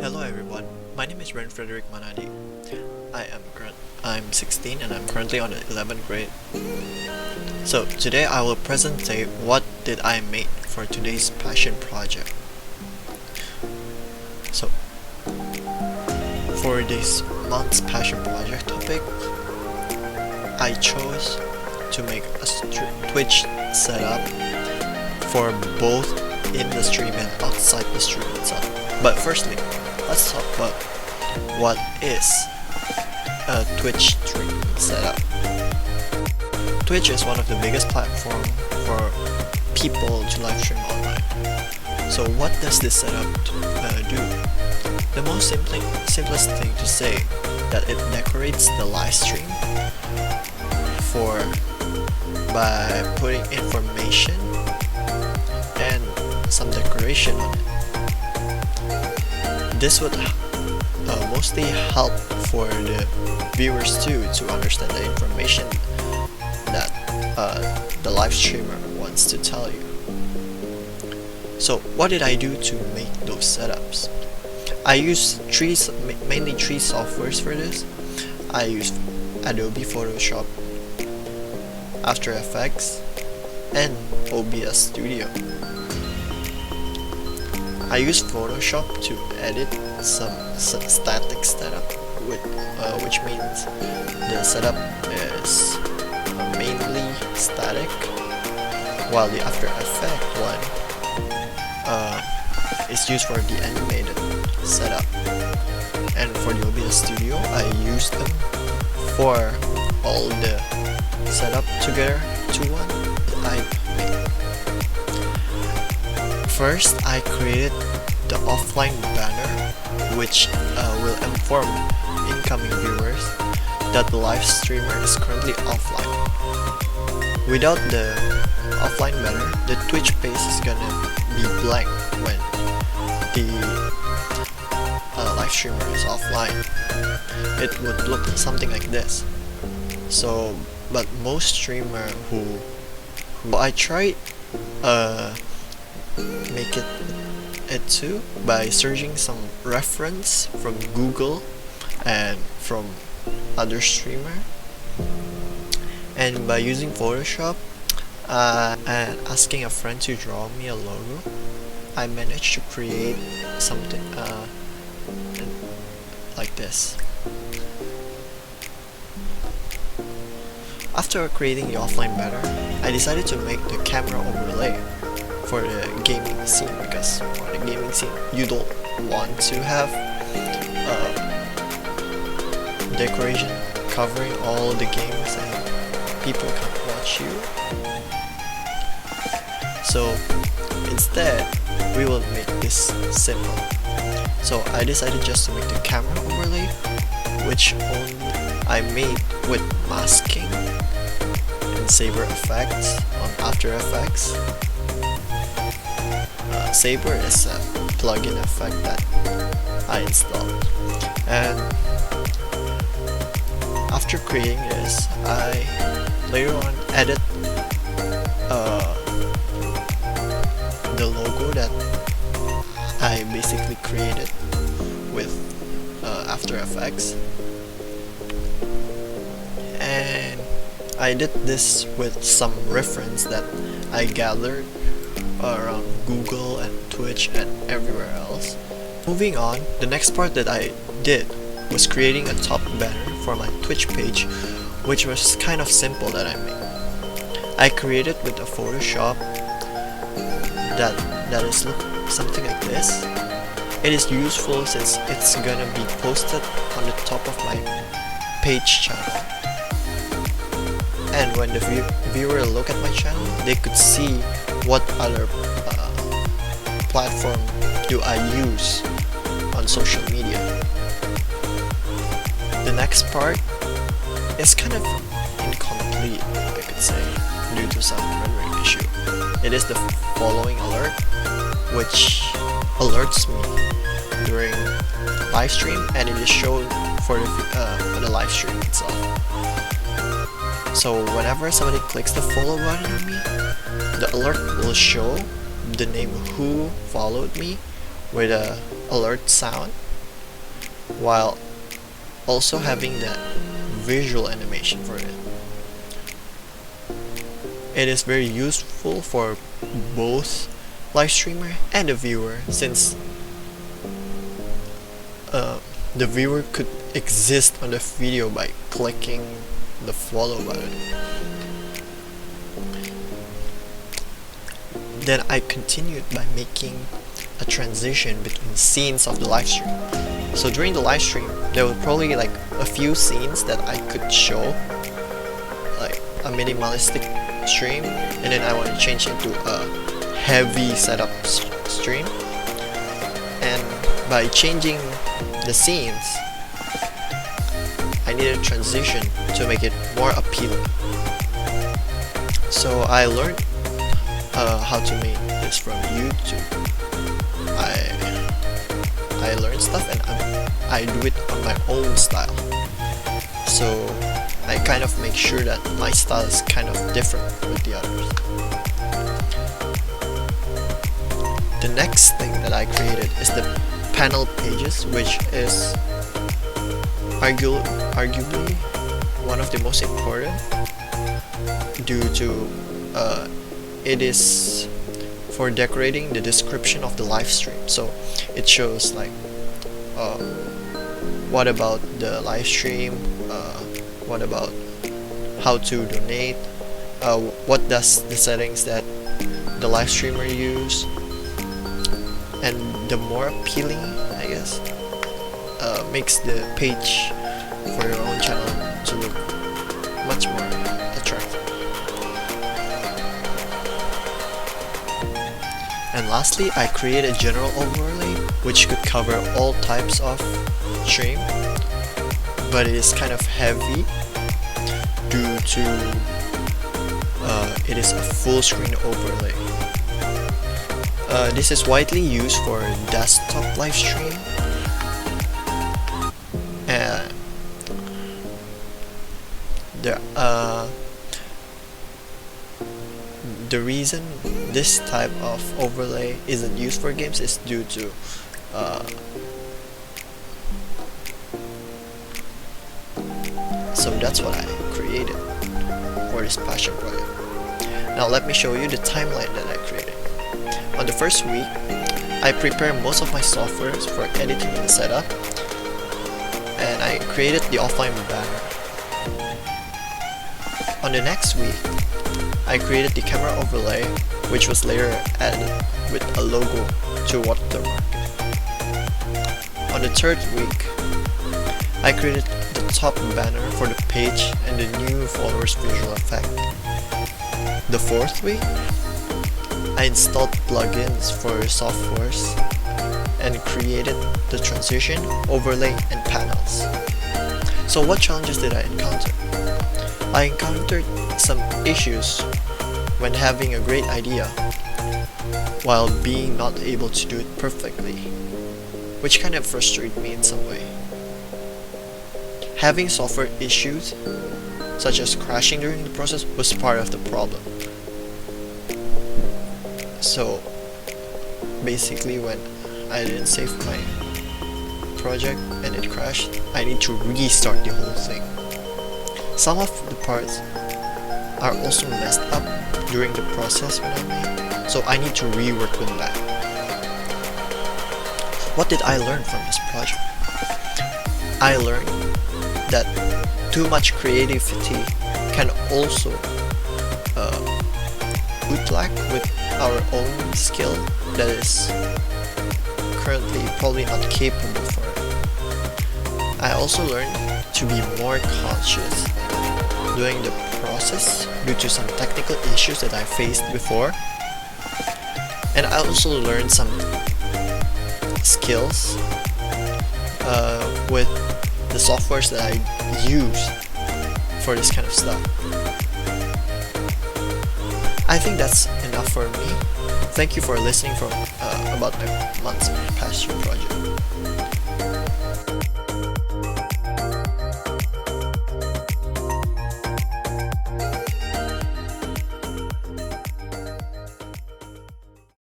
Hello everyone, my name is Frederic Manadi. I'm 16 and I'm currently on the 11th grade. So today I will present what did I make for today's passion project. So for this month's passion project topic, I chose to make a Twitch setup for both in the stream and outside the stream itself. But firstly, let's talk about what is a Twitch stream setup. Twitch is one of the biggest platforms for people to live stream online. So what does this setup do? The most simplest thing to say that it decorates the live stream by putting information and some decoration on it. This would mostly help for the viewers too to understand the information that the live streamer wants to tell you. So what did I do to make those setups? I use mainly three softwares for this. I use Adobe Photoshop, After Effects, and OBS Studio. I use Photoshop to edit some static setup, which means the setup is mainly static, while the After Effects one is used for the animated setup. And for the OBS Studio, I use them for all the setup together to one that I made. First, I created the offline banner, which will inform incoming viewers that the live streamer is currently offline. Without the offline banner, the Twitch page is gonna be blank when the live streamer is offline. It would look something like this. So, but most streamer who I tried make it too by searching some reference from Google and from other streamer, and by using Photoshop and asking a friend to draw me a logo, I managed to create something like this. After creating the offline banner, I decided to make the camera overlay for the gaming scene, because for the gaming scene you don't want to have decoration covering all the games and people can't watch you. So instead we will make this simple. So I decided just to make the camera overlay, which only I made with masking and Saber effects on After Effects. Saber is a plugin effect that I installed, and after creating this, I later on added the logo that I basically created with After Effects, and I did this with some reference that I gathered around Google and Twitch and everywhere else. Moving on, the next part that I did was creating a top banner for my Twitch page, which was kind of simple that I made. I created with a Photoshop that is something like this. It is useful since it's gonna be posted on the top of my page channel, and when the viewer look at my channel, they could see what other platform do I use on social media. The next part is kind of incomplete, I could say, due to some rendering issue. It is the following alert, which alerts me during live stream, and it is shown for the live stream itself. So whenever somebody clicks the follow button on me, the alert will show the name who followed me with a alert sound, while also having that visual animation for it. It is very useful for both live streamer and the viewer, since the viewer could exist on the video by clicking the follow button. Then I continued by making a transition between scenes of the live stream. So during the live stream, there were probably like a few scenes that I could show, like a minimalistic stream, and then I want to change into a heavy setup stream. And by changing the scenes, I needed a transition to make it more appealing. So I learned how to make this from YouTube. I learned stuff and I do it on my own style. So I kind of make sure that my style is kind of different with the others. The next thing that I created is the panel pages, which is arguably one of the most important, due to it is for decorating the description of the live stream. So it shows like what about the live stream, what about how to donate, what does the settings that the live streamer use, and the more appealing, I guess, makes the page for your own channel to look much more attractive. And lastly, I created a general overlay which could cover all types of stream, but it is kind of heavy due to it is a full screen overlay. This is widely used for desktop live stream, and the reason this type of overlay isn't used for games is due to so that's what I created for this passion project. Now let me show you the timeline that I created. On the first week, I prepared most of my software for editing and setup, and I created the offline banner. On the next week, I created the camera overlay, which was later added with a logo to watermark. On the third week, I created the top banner for the page and the new followers visual effect. The fourth week, I installed plugins for softwares and created the transition, overlay, and panels. So what challenges did I encounter? I encountered some issues when having a great idea while being not able to do it perfectly, which kind of frustrated me in some way. Having software issues, such as crashing during the process, was part of the problem. So basically, when I didn't save my project and it crashed, I need to restart the whole thing. Some of the parts are also messed up during the process when I made, so I need to rework them back. What did I learn from this project? I learned that too much creativity can also bootleg with our own skill that is currently probably not capable for it. I also learned to be more conscious during the process due to some technical issues that I faced before, and I also learned some skills with the softwares that I use for this kind of stuff. I think that's enough for me. Thank you for listening from about my months passion project.